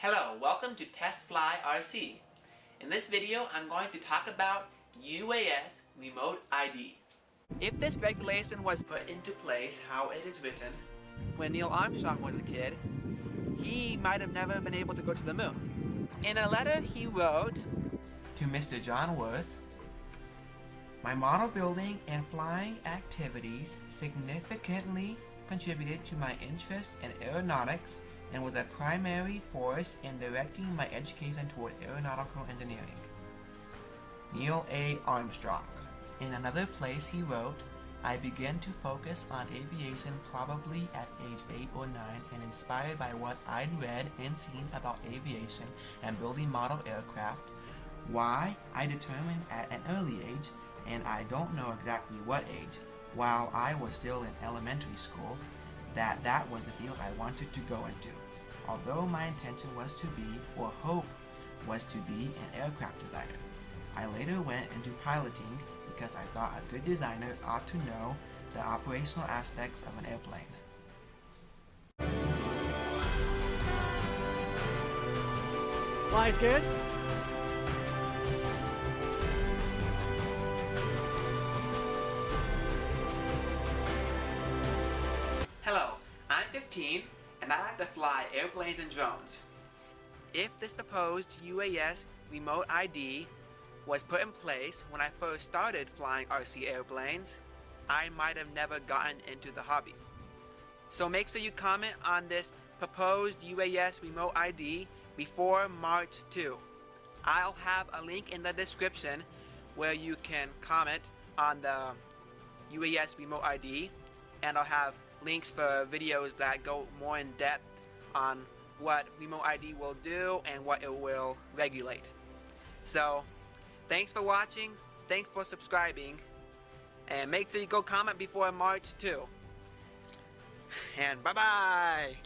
Hello, welcome to Test Fly RC. In this video, I'm going to talk about UAS Remote ID. If this regulation was put into place how it is written, when Neil Armstrong was a kid, he might have never been able to go to the moon. In a letter he wrote to Mr. John Worth, "My model building and flying activities significantly contributed to my interest in aeronautics and was a primary force in directing my education toward aeronautical engineering. Neil A. Armstrong." In another place he wrote, "I began to focus on aviation probably at age 8 or 9 and inspired by what I'd read and seen about aviation and building model aircraft. Why, I determined at an early age, and I don't know exactly what age, while I was still in elementary school, that was the field I wanted to go into. Although my intention was to be, or hope was to be, an aircraft designer. I later went into piloting because I thought a good designer ought to know the operational aspects of an airplane." Fly's good? Hello, I'm 15 and I like to fly airplanes and drones. If this proposed UAS Remote ID was put in place when I first started flying RC airplanes, I might have never gotten into the hobby. So make sure you comment on this proposed UAS Remote ID before March 2. I'll have a link in the description where you can comment on the UAS Remote ID, and I'll have links for videos that go more in depth on what Remote ID will do and what it will regulate. So, thanks for watching, thanks for subscribing, and make sure you go comment before March 2. And bye-bye!